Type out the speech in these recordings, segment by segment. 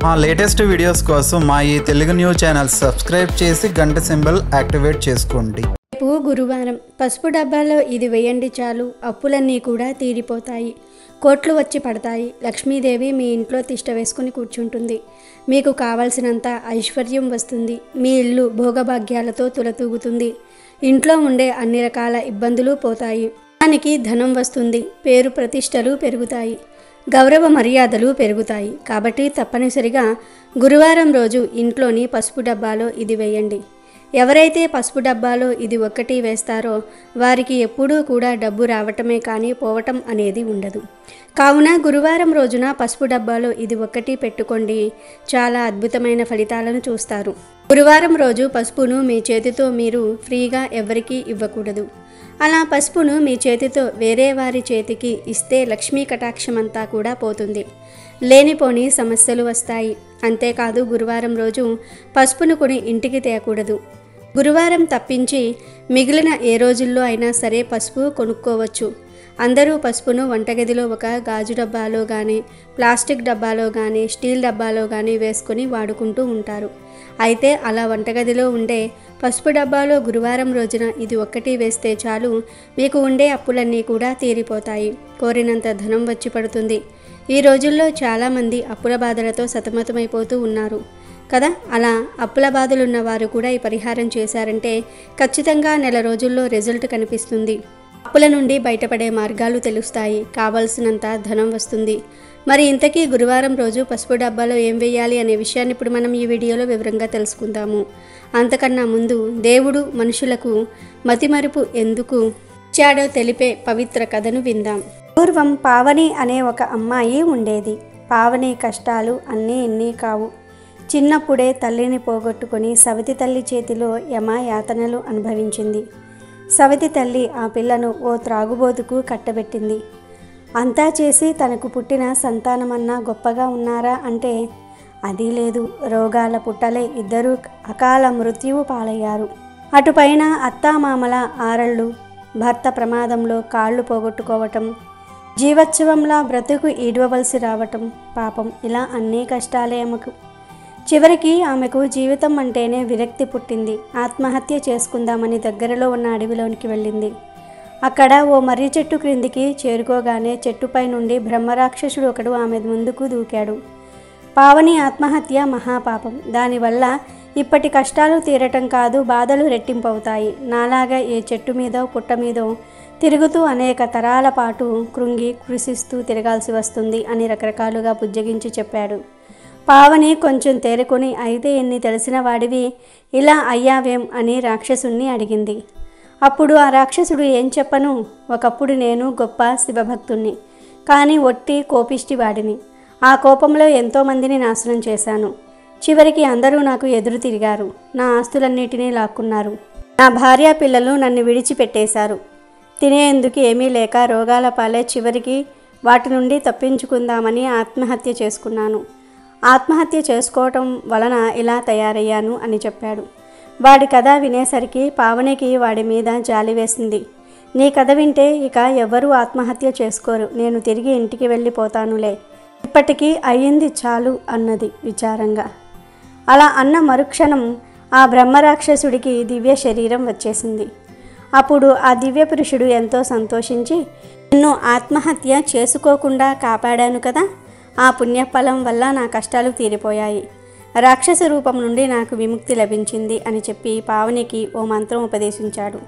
మా latest videos కోసం మా ఈ తెలుగు న్యూస్ ఛానల్ సబ్స్క్రైబ్ చేసి గంట సింబల్ యాక్టివేట్ చేసుకోండి. రేపు గురువారం పసుపు డబ్బాలో ఇది వేయండి చాలు, అప్పులన్నీ కూడా తీరిపోతాయి, కోట్లు వచ్చి పడతాయి. లక్ష్మీదేవి మీ ఇంట్లో తిష్ట వేసుకుని కూర్చుంటుంది. మీకు కావలసినంత ఐశ్వర్యం వస్తుంది. మీ ఇల్లు భోగభాగ్యాలతో తులతూగుతుంది. ఇంట్లో ఉండే అన్ని రకాల ఇబ్బందులు పోతాయి. దానికి ధనం వస్తుంది. పేరు ప్రతిష్టలు పెరుగుతాయి. గౌరవ మర్యాదలు పెరుగుతాయి. కాబట్టి తప్పనిసరిగా గురువారం రోజు ఇంట్లోని పసుపు డబ్బాలో ఇది వేయండి. ఎవరైతే పసుపు డబ్బాలో ఇది ఒక్కటి వేస్తారో వారికి ఎప్పుడూ కూడా డబ్బు రావటమే కానీ పోవటం అనేది ఉండదు. కావున గురువారం రోజున పసుపు డబ్బాలో ఇది ఒక్కటి పెట్టుకోండి. చాలా అద్భుతమైన ఫలితాలను చూస్తారు. గురువారం రోజు పసుపును మీ చేతితో మీరు ఫ్రీగా ఎవరికీ ఇవ్వకూడదు. అలా పసుపును మీ చేతితో వేరే వారి చేతికి ఇస్తే లక్ష్మీ కటాక్షం అంతా కూడా పోతుంది. లేనిపోని సమస్యలు వస్తాయి. అంతేకాదు గురువారం రోజు పసుపును కొని ఇంటికి తేయకూడదు. గురువారం తప్పించి మిగిలిన ఏ రోజుల్లో అయినా సరే పసుపు కొనుక్కోవచ్చు. అందరూ పసుపును వంటగదిలో ఒక గాజు డబ్బాలో కానీ, ప్లాస్టిక్ డబ్బాలో కానీ, స్టీల్ డబ్బాలో కానీ వేసుకొని వాడుకుంటూ ఉంటారు. అయితే అలా వంటగదిలో ఉండే పసుపు డబ్బాలో గురువారం రోజున ఇది ఒక్కటి వేస్తే చాలు, మీకు ఉండే అప్పులన్నీ కూడా తీరిపోతాయి. కోరినంత ధనం వచ్చి పడుతుంది. ఈ రోజుల్లో చాలామంది అప్పుల బాధలతో సతమతమైపోతూ ఉన్నారు కదా. అలా అప్పుల బాధలున్న వారు కూడా ఈ పరిహారం చేశారంటే ఖచ్చితంగా నెల రోజుల్లో రిజల్ట్ కనిపిస్తుంది. అప్పుల నుండి బయటపడే మార్గాలు తెలుస్తాయి. కావలసినంత ధనం వస్తుంది. మరి ఇంతకీ గురువారం రోజు పసుపు డబ్బాలో ఏం వేయాలి అనే విషయాన్ని ఇప్పుడు మనం ఈ వీడియోలో వివరంగా తెలుసుకుందాము. అంతకన్నా ముందు దేవుడు మనుషులకు మతిమరుపు ఎందుకు ఇచ్చాడో తెలిపే పవిత్ర కథను విందాం. పూర్వం పావని అనే ఒక అమ్మాయి ఉండేది. పావని కష్టాలు అన్నీ ఇన్ని కావు. చిన్నప్పుడే తల్లిని పోగొట్టుకొని సవతి తల్లి చేతిలో యమాయాతనలు అనుభవించింది. సవతి తల్లి ఆ పిల్లను ఓ త్రాగుబోతుకు కట్టబెట్టింది. అంతా చేసి తనకు పుట్టిన సంతానమన్నా గొప్పగా ఉన్నారా అంటే అది లేదు. రోగాల పుట్టలే ఇద్దరూ అకాల మృత్యువు పాలయ్యారు. అటుపైన అత్తామామల ఆరళ్ళు, భర్త ప్రమాదంలో కాళ్ళు పోగొట్టుకోవటం, జీవోత్సవంలా బ్రతుకు ఈడవలసి రావటం, పాపం ఇలా అన్ని కష్టాలే ఆమెకు. చివరికి ఆమెకు జీవితం అంటేనే విరక్తి పుట్టింది. ఆత్మహత్య చేసుకుందామని దగ్గరలో ఉన్న అడవిలోనికి వెళ్ళింది. అక్కడ ఓ మర్రి చెట్టు క్రిందికి చేరుకోగానే చెట్టుపై నుండి బ్రహ్మరాక్షసుడు ఒకడు ఆమె ముందుకు దూకాడు. పావని ఆత్మహత్య మహాపాపం. దానివల్ల ఇప్పటి కష్టాలు తీరటం కాదు, బాధలు రెట్టింపవుతాయి. నాలాగా ఏ చెట్టు మీదో పుట్ట మీదో తిరుగుతూ అనేక తరాల పాటు కృంగి కృషిస్తూ తిరగాల్సి వస్తుంది అని రకరకాలుగా బుజ్జగించి చెప్పాడు. పావని కొంచెం తేరుకొని అయితే ఎన్ని తెలిసిన వాడివి ఇలా అయ్యావేం అని రాక్షసుణ్ణి అడిగింది. అప్పుడు ఆ రాక్షసుడు ఏం చెప్పను, ఒకప్పుడు నేను గొప్ప శివభక్తుణ్ణి, కానీ ఒట్టి కోపిష్టి వాడిని. ఆ కోపంలో ఎంతోమందిని నాశనం చేశాను. చివరికి అందరూ నాకు ఎదురు తిరిగారు. నా ఆస్తులన్నిటినీ లాక్కున్నారు. నా భార్య పిల్లలు నన్ను విడిచిపెట్టేశారు. తినేందుకు ఏమీ లేక రోగాల పాలే చివరికి వాటి నుండి తప్పించుకుందామని ఆత్మహత్య చేసుకున్నాను. ఆత్మహత్య చేసుకోవటం వలన ఇలా తయారయ్యాను అని చెప్పాడు. వాడి కథ వినేసరికి పావనికి వాడి మీద జాలి వేసింది. నీ కథ వింటే ఇక ఎవరూ ఆత్మహత్య చేసుకోరు. నేను తిరిగి ఇంటికి వెళ్ళిపోతానులే. ఇప్పటికీ అయ్యింది చాలు అన్నది విచారంగా. అలా అన్న మరుక్షణం ఆ బ్రహ్మరాక్షసుడికి దివ్య శరీరం వచ్చేసింది. అప్పుడు ఆ దివ్య పురుషుడు ఎంతో సంతోషించి, నిన్ను ఆత్మహత్య చేసుకోకుండా కాపాడాను కదా, ఆ పుణ్యఫలం వల్ల నా కష్టాలు తీరిపోయాయి. రాక్షస రూపం నుండి నాకు విముక్తి లభించింది అని చెప్పి పావనికి ఓ మంత్రం ఉపదేశించాడు.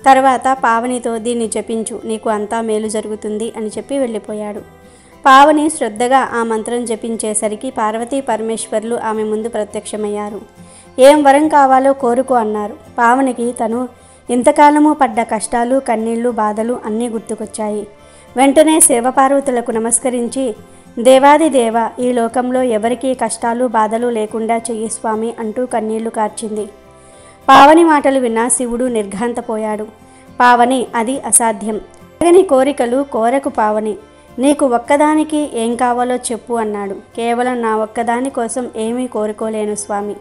తర్వాత పావనితో దీన్ని జపించు, నీకు అంతా మేలు జరుగుతుంది అని చెప్పి వెళ్ళిపోయాడు. పావని శ్రద్ధగా ఆ మంత్రం జపించేసరికి పార్వతీ పరమేశ్వర్లు ఆమె ముందు ప్రత్యక్షమయ్యారు. ఏం వరం కావాలో కోరుకో అన్నారు. పావనికి తను ఇంతకాలము పడ్డ కష్టాలు, కన్నీళ్లు, బాధలు అన్నీ గుర్తుకొచ్చాయి. వెంటనే శివపార్వతులకు నమస్కరించి, దేవాది దేవ, ఈ లోకంలో ఎవరికీ కష్టాలు బాధలు లేకుండా చెయ్యి స్వామి అంటూ కన్నీళ్లు కార్చింది. పావని మాటలు విన్న శివుడు నిర్ఘాంతపోయాడు. పావని, అది అసాధ్యం. నీ కోరికలు కోరకు పావని, నీకు ఒక్కదానికి ఏం కావాలో చెప్పు అన్నాడు. కేవలం నా ఒక్కదాని కోసం ఏమీ కోరుకోలేను స్వామి.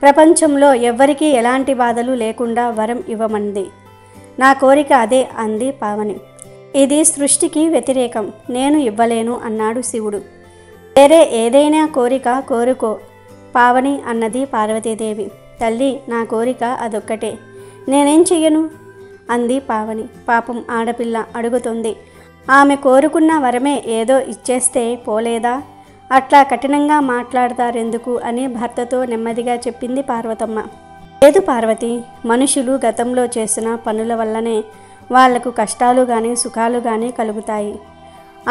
ప్రపంచంలో ఎవ్వరికీ ఎలాంటి బాధలు లేకుండా వరం ఇవ్వమంది. నా కోరిక అదే అంది పావని. ఇది సృష్టికి వ్యతిరేకం, నేను ఇవ్వలేను అన్నాడు శివుడు. వేరే ఏదైనా కోరిక కోరుకో పావని అన్నది పార్వతీదేవి. తల్లి, నా కోరిక అదొక్కటే, నేనేం చెయ్యను అంది పావని. పాపం ఆడపిల్ల అడుగుతుంది. ఆమె కోరుకున్న వరమే ఏదో ఇచ్చేస్తే పోలేదా? అట్లా కఠినంగా మాట్లాడతారెందుకు అని భర్తతో నెమ్మదిగా చెప్పింది పార్వతమ్మ. లేదు పార్వతి, మనుషులు గతంలో చేసిన పనుల వల్లనే వాళ్లకు కష్టాలు కానీ సుఖాలు కానీ కలుగుతాయి.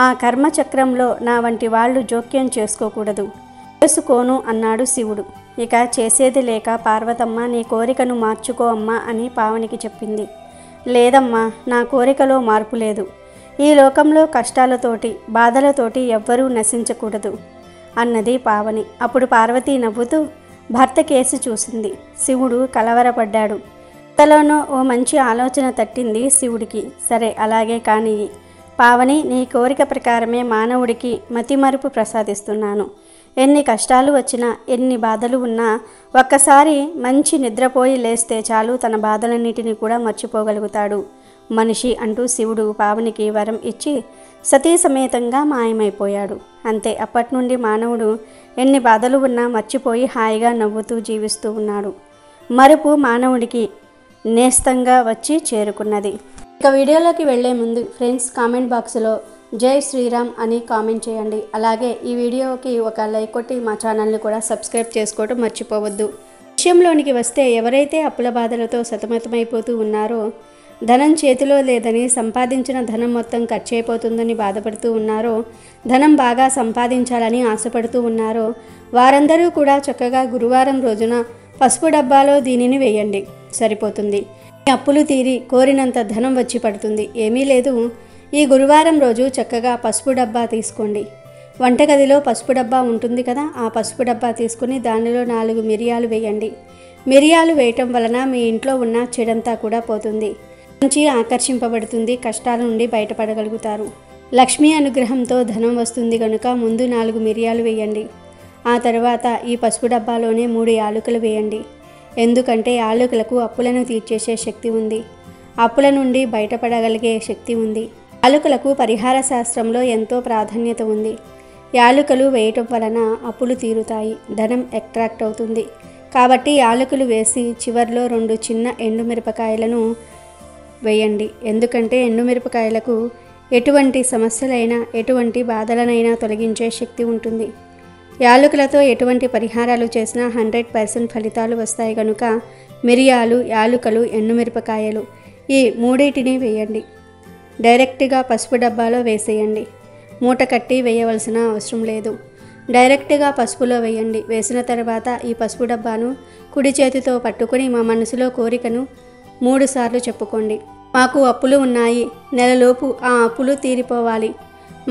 ఆ కర్మచక్రంలో నా వంటి వాళ్ళు జోక్యం చేసుకోకూడదు. చేసుకోను అన్నాడు శివుడు. ఇక చేసేది లేక పార్వతమ్మ నీ కోరికను మార్చుకో అమ్మా అని పావనికి చెప్పింది. లేదమ్మా, నా కోరికలో మార్పు లేదు. ఈ లోకంలో కష్టాలతోటి బాధలతోటి ఎవ్వరూ నశించకూడదు అన్నది పావని. అప్పుడు పార్వతి నవ్వుతూ భర్త కేసి చూసింది. శివుడు కలవరపడ్డాడు. తలోనో ఓ మంచి ఆలోచన తట్టింది శివుడికి. సరే అలాగే కానీ పావని, నీ కోరిక ప్రకారమే మానవుడికి మతిమరుపు ప్రసాదిస్తున్నాను. ఎన్ని కష్టాలు వచ్చినా ఎన్ని బాధలు ఉన్నా ఒక్కసారి మంచి నిద్రపోయి లేస్తే చాలు తన బాధలన్నిటినీ కూడా మర్చిపోగలుగుతాడు మనిషి అంటూ శివుడు పావనికి వరం ఇచ్చి సతీ సమేతంగా మాయమైపోయాడు. అంతే, అప్పటి నుండి మానవుడు ఎన్ని బాధలు ఉన్నా మర్చిపోయి హాయిగా నవ్వుతూ జీవిస్తూ ఉన్నాడు. మరుపు మానవుడికి నేస్తంగా వచ్చి చేరుకున్నది. ఇక వీడియోలోకి వెళ్లే ముందు ఫ్రెండ్స్, కామెంట్ బాక్స్లో జై శ్రీరామ్ అని కామెంట్ చేయండి. అలాగే ఈ వీడియోకి ఒక లైక్ కొట్టి మా ఛానల్ని కూడా సబ్స్క్రైబ్ చేసుకోవడం మర్చిపోవద్దు. విషయంలోనికి వస్తే, ఎవరైతే అప్పుల బాధలతో సతమతమైపోతూ ఉన్నారో, ధనం చేతిలో లేదని సంపాదించిన ధనం మొత్తం ఖర్చు అయిపోతుందని బాధపడుతూ ఉన్నారో, ధనం బాగా సంపాదించాలని ఆశపడుతూ ఉన్నారో వారందరూ కూడా చక్కగా గురువారం రోజున పసుపు డబ్బాలో దీనిని వేయండి, సరిపోతుంది. అప్పులు తీరి కోరినంత ధనం వచ్చి పడుతుంది. ఏమీ లేదు, ఈ గురువారం రోజు చక్కగా పసుపు డబ్బా తీసుకోండి. వంటగదిలో పసుపు డబ్బా ఉంటుంది కదా, ఆ పసుపు డబ్బా తీసుకుని దానిలో 4 మిరియాలు వేయండి. మిరియాలు వేయటం వలన మీ ఇంట్లో ఉన్న చెడంతా కూడా పోతుంది. మంచి ఆకర్షింపబడుతుంది. కష్టాల నుండి బయటపడగలుగుతారు. లక్ష్మీ అనుగ్రహంతో ధనం వస్తుంది కనుక ముందు 4 మిరియాలు వేయండి. ఆ తర్వాత ఈ పసుపు డబ్బాలోనే 3 యాలకులు వేయండి. ఎందుకంటే యాలకులకు అప్పులను తీర్చేసే శక్తి ఉంది. అప్పుల నుండి బయటపడగలిగే శక్తి ఉంది. యాలకులకు పరిహార శాస్త్రంలో ఎంతో ప్రాధాన్యత ఉంది. యాలకులు వేయటం వలన అప్పులు తీరుతాయి, ధనం అట్రాక్ట్ అవుతుంది. కాబట్టి యాలకులు వేసి చివర్లో 2 చిన్న ఎండుమిరపకాయలను వేయండి. ఎందుకంటే ఎండుమిరపకాయలకు ఎటువంటి సమస్యలైనా ఎటువంటి బాధలనైనా తొలగించే శక్తి ఉంటుంది. యాలకులతో ఎటువంటి పరిహారాలు చేసినా 100% ఫలితాలు వస్తాయి కనుక మిరియాలు, యాలకులు, ఎండుమిరపకాయలు ఈ 3టిని వేయండి. డైరెక్ట్గా పసుపు డబ్బాలో వేసేయండి. మూట కట్టి వేయవలసిన అవసరం లేదు. డైరెక్ట్గా పసుపులో వేయండి. వేసిన తర్వాత ఈ పసుపు డబ్బాను కుడి చేతితో పట్టుకుని మా మనసులో కోరికను 3 సార్లు చెప్పుకోండి. మాకు అప్పులు ఉన్నాయి, నెలలోపు ఆ అప్పులు తీరిపోవాలి,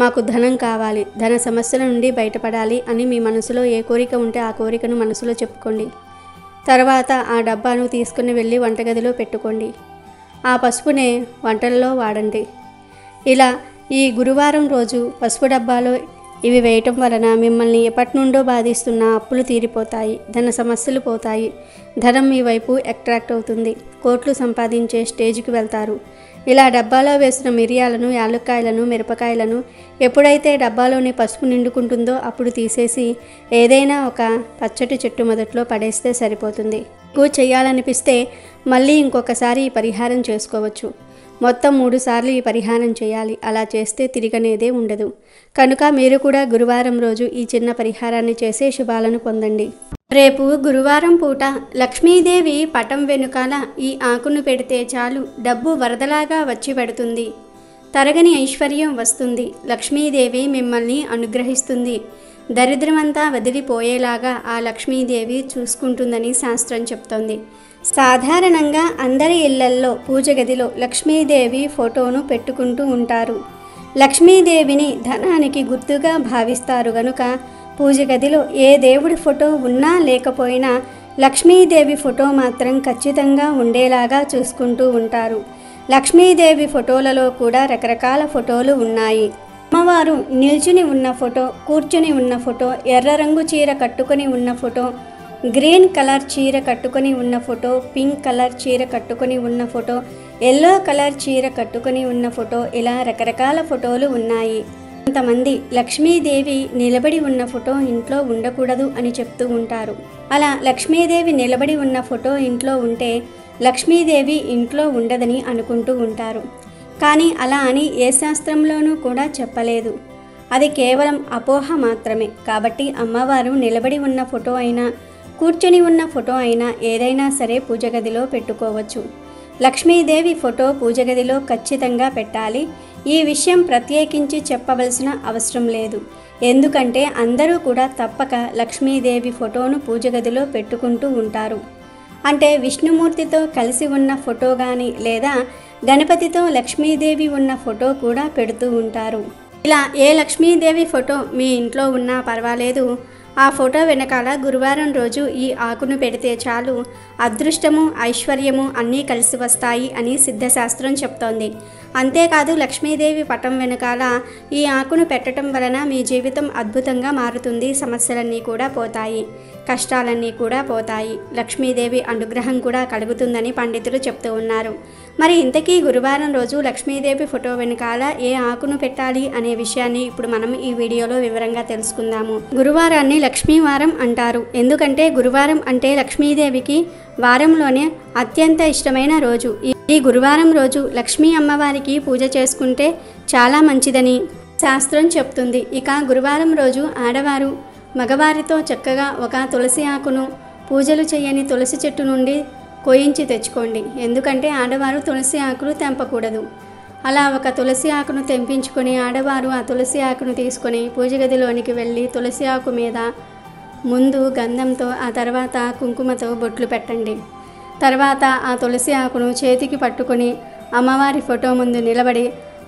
మాకు ధనం కావాలి, ధన సమస్యల నుండి బయటపడాలి అని మీ మనసులో ఏ కోరిక ఉంటే ఆ కోరికను మనసులో చెప్పుకోండి. తర్వాత ఆ డబ్బాను తీసుకుని వెళ్ళి వంటగదిలో పెట్టుకోండి. ఆ పసుపునే వంటలలో వాడండి. ఇలా ఈ గురువారం రోజు పసుపు డబ్బాలో ఇవి వేయటం వలన మిమ్మల్ని ఎప్పటి నుండో బాధిస్తున్న అప్పులు తీరిపోతాయి, ధన సమస్యలు పోతాయి, ధనం మీ వైపు అట్రాక్ట్ అవుతుంది, కోట్లు సంపాదించే స్టేజ్కి వెళ్తారు. ఇలా డబ్బాలో వేసిన మిరియాలను, యాలక్కాయలను, మిరపకాయలను ఎప్పుడైతే డబ్బాలోని పసుపు నిండుకుంటుందో అప్పుడు తీసేసి ఏదైనా ఒక పచ్చటి చెట్టు మొదట్లో పడేస్తే సరిపోతుంది. మీకు చేయాలనిపిస్తే మళ్ళీ ఇంకొకసారి ఈ పరిహారం చేసుకోవచ్చు. మొత్తం 3 సార్లు ఈ పరిహారం చేయాలి. అలా చేస్తే తిరిగనేదే ఉండదు. కనుక మీరు కూడా గురువారం రోజు ఈ చిన్న పరిహారాన్ని చేసే శుభాలను పొందండి. రేపు గురువారం పూట లక్ష్మీదేవి పటం వెనుకాల ఈ ఆకును పెడితే చాలు, డబ్బు వరదలాగా వచ్చి పడుతుంది, తరగని ఐశ్వర్యం వస్తుంది, లక్ష్మీదేవి మిమ్మల్ని అనుగ్రహిస్తుంది, దరిద్రమంతా వదిలిపోయేలాగా ఆ లక్ష్మీదేవి చూసుకుంటుందని శాస్త్రం చెప్తోంది. సాధారణంగా అందరి ఇళ్లల్లో పూజ గదిలో లక్ష్మీదేవి ఫోటోను పెట్టుకుంటూ ఉంటారు. లక్ష్మీదేవిని ధనానికి గుర్తుగా భావిస్తారు గనుక పూజ గదిలో ఏ దేవుడి ఫోటో ఉన్నా లేకపోయినా లక్ష్మీదేవి ఫోటో మాత్రం ఖచ్చితంగా ఉండేలాగా చూసుకుంటూ ఉంటారు. లక్ష్మీదేవి ఫోటోలలో కూడా రకరకాల ఫోటోలు ఉన్నాయి. అమ్మవారు నిల్చుని ఉన్న ఫోటో, కూర్చుని ఉన్న ఫోటో, ఎర్ర రంగు చీర కట్టుకొని ఉన్న ఫోటో, గ్రీన్ కలర్ చీర కట్టుకొని ఉన్న ఫోటో, పింక్ కలర్ చీర కట్టుకొని ఉన్న ఫోటో, ఎల్లో కలర్ చీర కట్టుకొని ఉన్న ఫోటో, ఇలా రకరకాల ఫోటోలు ఉన్నాయి. కొంతమంది లక్ష్మీదేవి నిలబడి ఉన్న ఫోటో ఇంట్లో ఉండకూడదు అని చెప్తూ ఉంటారు. అలా లక్ష్మీదేవి నిలబడి ఉన్న ఫోటో ఇంట్లో ఉంటే లక్ష్మీదేవి ఇంట్లో ఉండదని అనుకుంటూ ఉంటారు. కానీ అలా అని ఏ శాస్త్రంలోనూ కూడా చెప్పలేదు. అది కేవలం అపోహ మాత్రమే. కాబట్టి అమ్మవారు నిలబడి ఉన్న ఫోటో అయినా కూర్చొని ఉన్న ఫోటో అయినా ఏదైనా సరే పూజ గదిలో పెట్టుకోవచ్చు. లక్ష్మీదేవి ఫోటో పూజ గదిలో ఖచ్చితంగా పెట్టాలి. ఈ విషయం ప్రత్యేకించి చెప్పవలసిన అవసరం లేదు. ఎందుకంటే అందరూ కూడా తప్పక లక్ష్మీదేవి ఫోటోను పూజ గదిలో పెట్టుకుంటూ ఉంటారు. అంటే విష్ణుమూర్తితో కలిసి ఉన్న ఫోటో కానీ లేదా గణపతితో లక్ష్మీదేవి ఉన్న ఫోటో కూడా పెడుతూ ఉంటారు. ఇలా ఏ లక్ష్మీదేవి ఫోటో మీ ఇంట్లో ఉన్నా పర్వాలేదు, ఆ ఫోటో వెనకాల గురువారం రోజు ఈ ఆకును పెడితే చాలు, అదృష్టము ఐశ్వర్యము అన్నీ కలిసి వస్తాయి అని సిద్ధశాస్త్రం చెప్తోంది. అంతేకాదు లక్ష్మీదేవి పటం వెనకాల ఈ ఆకును పెట్టడం వలన మీ జీవితం అద్భుతంగా మారుతుంది. సమస్యలన్నీ కూడా పోతాయి, కష్టాలన్నీ కూడా పోతాయి, లక్ష్మీదేవి అనుగ్రహం కూడా కలుగుతుందని పండితులు చెప్తూ ఉన్నారు. మరి ఇంతకీ గురువారం రోజు లక్ష్మీదేవి ఫోటో వెనకాల ఏ ఆకును పెట్టాలి అనే విషయాన్ని ఇప్పుడు మనం ఈ వీడియోలో వివరంగా తెలుసుకుందాము. గురువారాన్ని లక్ష్మీవారం అంటారు. ఎందుకంటే గురువారం అంటే లక్ష్మీదేవికి వారంలోనే అత్యంత ఇష్టమైన రోజు. ఈ గురువారం రోజు లక్ష్మీ అమ్మవారికి పూజ చేసుకుంటే చాలా మంచిదని శాస్త్రం చెప్తుంది. ఇక గురువారం రోజు ఆడవారు మగవారితో చక్కగా ఒక తులసి ఆకును పూజలు చేయని తులసి చెట్టు నుండి కోయించి తెచ్చుకోండి. ఎందుకంటే ఆడవారు తులసి ఆకులు తెంపకూడదు. అలా ఒక తులసి ఆకును తెంపించుకొని ఆడవారు ఆ తులసి ఆకును తీసుకొని పూజ గదిలోనికి వెళ్ళి తులసి ఆకు మీద ముందు గంధంతో ఆ తర్వాత కుంకుమతో బొట్లు పెట్టండి. తర్వాత ఆ తులసి ఆకును చేతికి పట్టుకొని అమ్మవారి ఫోటో ముందు నిలబడి,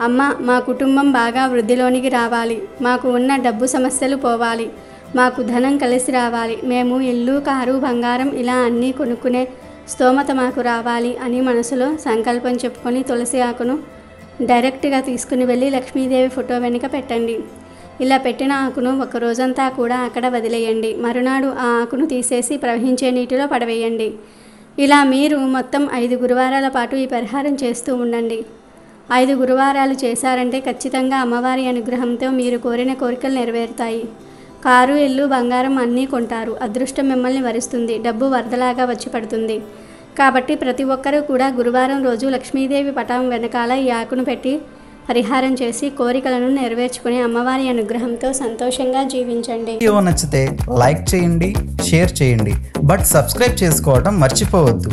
అమ్మ మా కుటుంబం బాగా వృద్ధిలోనికి రావాలి, మాకు ఉన్న డబ్బు సమస్యలు పోవాలి, మాకు ధనం కలిసి రావాలి, మేము ఇల్లు కారు బంగారం ఇలా అన్నీ కొనుక్కునే స్తోమత మాకు రావాలి అని మనసులో సంకల్పం చెప్పుకొని తులసి ఆకును డైరెక్ట్గా తీసుకుని వెళ్ళి లక్ష్మీదేవి ఫోటో వెనుక పెట్టండి. ఇలా పెట్టిన ఆకును ఒక రోజంతా కూడా అక్కడ వదిలేయండి. మరునాడు ఆ ఆకును తీసేసి ప్రవహించే నీటిలో పడవేయండి. ఇలా మీరు మొత్తం 5 గురువారాల పాటు ఈ పరిహారం చేస్తూ ఉండండి. 5 గురువారాలు చేశారంటే ఖచ్చితంగా అమ్మవారి అనుగ్రహంతో మీరు కోరిన కోరికలు నెరవేరుతాయి. కారు ఇల్లు బంగారం అన్నీ కొంటారు. అదృష్టం మిమ్మల్ని వరిస్తుంది. డబ్బు వరదలాగా వచ్చి పడుతుంది. కాబట్టి ప్రతి ఒక్కరూ కూడా గురువారం రోజు లక్ష్మీదేవి పటం వెనకాల ఈ ఆకును పెట్టి పరిహారం చేసి కోరికలను నెరవేర్చుకుని అమ్మవారి అనుగ్రహంతో సంతోషంగా జీవించండి. వీడియో నచ్చితే లైక్ చేయండి, షేర్ చేయండి, బట్ సబ్స్క్రైబ్ చేసుకోవడం మర్చిపోవద్దు.